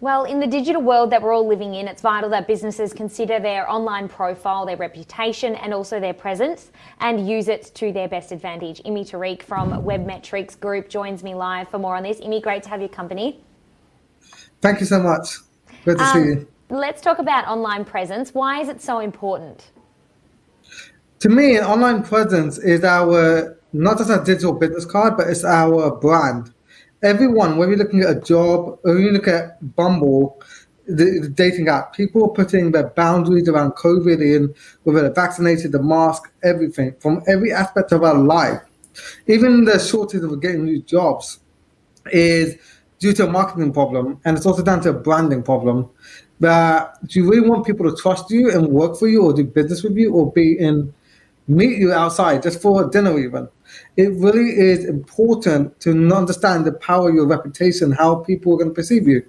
Well, in the digital world that we're all living in, it's vital that businesses consider their online profile, their reputation, and also their presence, and use it to their best advantage. Immy Tariq from Webmetrix Group joins me live for more on this. Immy, great to have your company. Thank you so much. Good to see you. Let's talk about online presence. Why is it so important? To me, an online presence is not just our digital business card, but it's our brand. Everyone, whether you're looking at a job or you look at Bumble, the dating app, people are putting their boundaries around COVID in, whether they're vaccinated, the mask, everything, from every aspect of our life. Even the shortage of getting new jobs is due to a marketing problem, and it's also down to a branding problem. That do you really want people to trust you and work for you or do business with you or meet you outside just for dinner even? It really is important to understand the power of your reputation, how people are going to perceive you.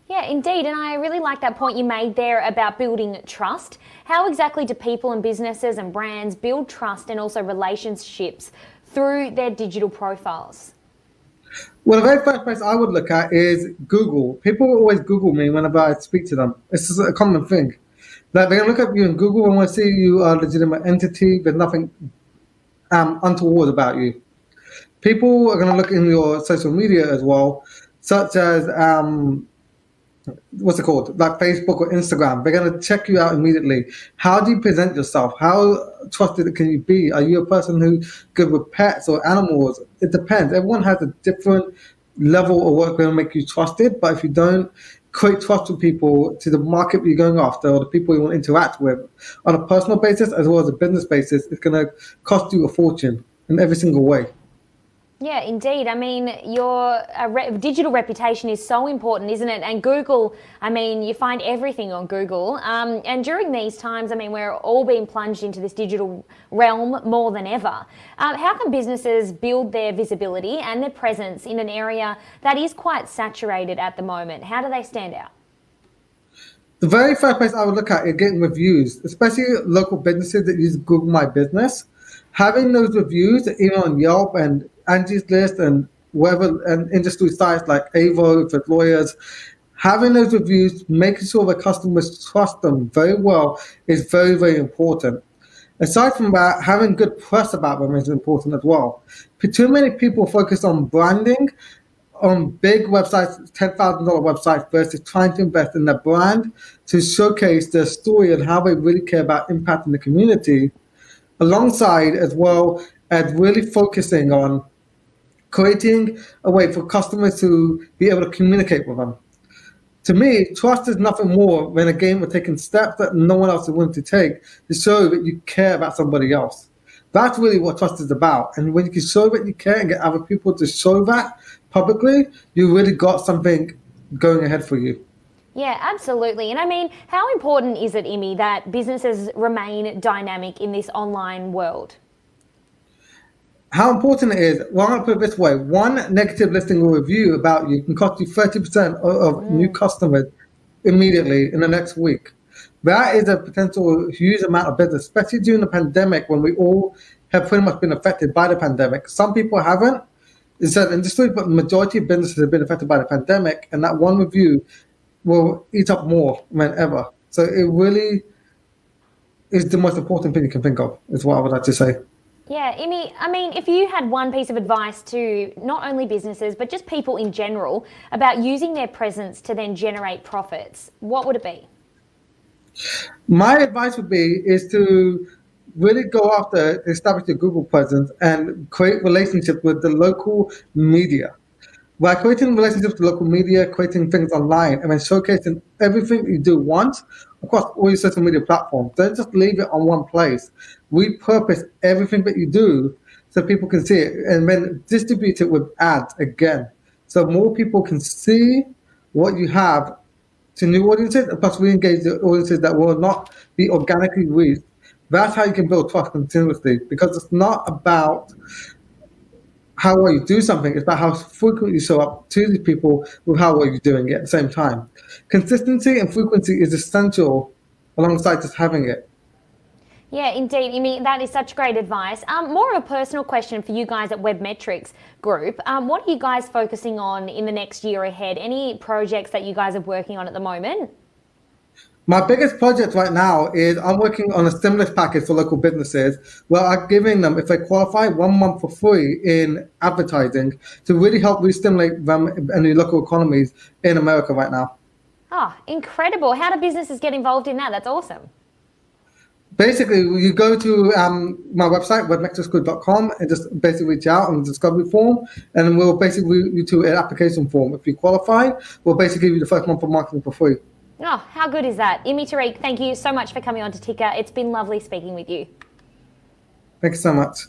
Yeah, indeed. And I really like that point you made there about building trust. How exactly do people and businesses and brands build trust and also relationships through their digital profiles? Well, the very first place I would look at is Google. People always Google me whenever I speak to them. It's just a common thing. Like they're going to look at you in Google and want to see you are a legitimate entity. There's nothing untoward about you. People are going to look in your social media as well, such as what's it called, like Facebook or Instagram. They're going to check you out immediately. How do you present yourself? How trusted can you be? Are you a person who's good with pets or animals? It depends. Everyone has a different level of what's going to make you trusted. But if you don't create trust with people to the market you're going after or the people you want to interact with on a personal basis as well as a business basis, it's going to cost you a fortune in every single way. Yeah, indeed. I mean, your digital reputation is so important, isn't it? And Google, I mean, you find everything on Google. And during these times, I mean, we're all being plunged into this digital realm more than ever. How can businesses build their visibility and their presence in an area that is quite saturated at the moment? How do they stand out? The very first place I would look at is getting reviews, especially local businesses that use Google My Business. Having those reviews, even on Yelp and Angie's List and whatever, and industry sites like Avo for lawyers, having those reviews, making sure the customers trust them very well is very, very important. Aside from that, having good press about them is important as well. Too many people focus on branding on big websites, $10,000 websites, versus trying to invest in their brand to showcase their story and how they really care about impacting the community, alongside as well as really focusing on creating a way for customers to be able to communicate with them. To me, trust is nothing more than a game of taking steps that no one else is willing to take to show that you care about somebody else. That's really what trust is about. And when you can show that you care and get other people to show that publicly, you really got something going ahead for you. Yeah, absolutely. And I mean, how important is it, Immy, that businesses remain dynamic in this online world? How important it is, well, I'm going to put it this way. One negative listing or review about you can cost you 30% of new customers immediately in the next week. That is a potential huge amount of business, especially during the pandemic when we all have pretty much been affected by the pandemic. Some people haven't in certain industries, but the majority of businesses have been affected by the pandemic, and that one review will eat up more than ever. So it really is the most important thing you can think of, is what I would like to say. Yeah, Immy, I mean, if you had one piece of advice to not only businesses, but just people in general about using their presence to then generate profits, what would it be? My advice would be is to really go after, establish your Google presence and create relationships with the local media. By creating relationships with local media, creating things online, and then showcasing everything you do once across all your social media platforms. Don't just leave it on one place. Repurpose everything that you do so people can see it, and then distribute it with ads again. So more people can see what you have to new audiences, and plus re-engage the audiences that will not be organically reached. That's how you can build trust continuously, because it's not about how well you do something, it's about how frequently you show up to these people with how well you're doing it at the same time. Consistency and frequency is essential alongside just having it. Yeah, indeed. Immy, that is such great advice. More of a personal question for you guys at Webmetrix Group. What are you guys focusing on in the next year ahead? Any projects that you guys are working on at the moment? My biggest project right now is I'm working on a stimulus package for local businesses where I'm giving them, if they qualify, 1 month for free in advertising to really help re-stimulate them and the local economies in America right now. Oh, incredible. How do businesses get involved in that? That's awesome. Basically, you go to my website, webmetrixgroup.com, and just basically reach out on the discovery form, and we'll basically route you to an application form. If you qualify, we'll basically give you the first month of marketing for free. Oh, how good is that? Immy Tariq, thank you so much for coming on to TICKER. It's been lovely speaking with you. Thank you so much.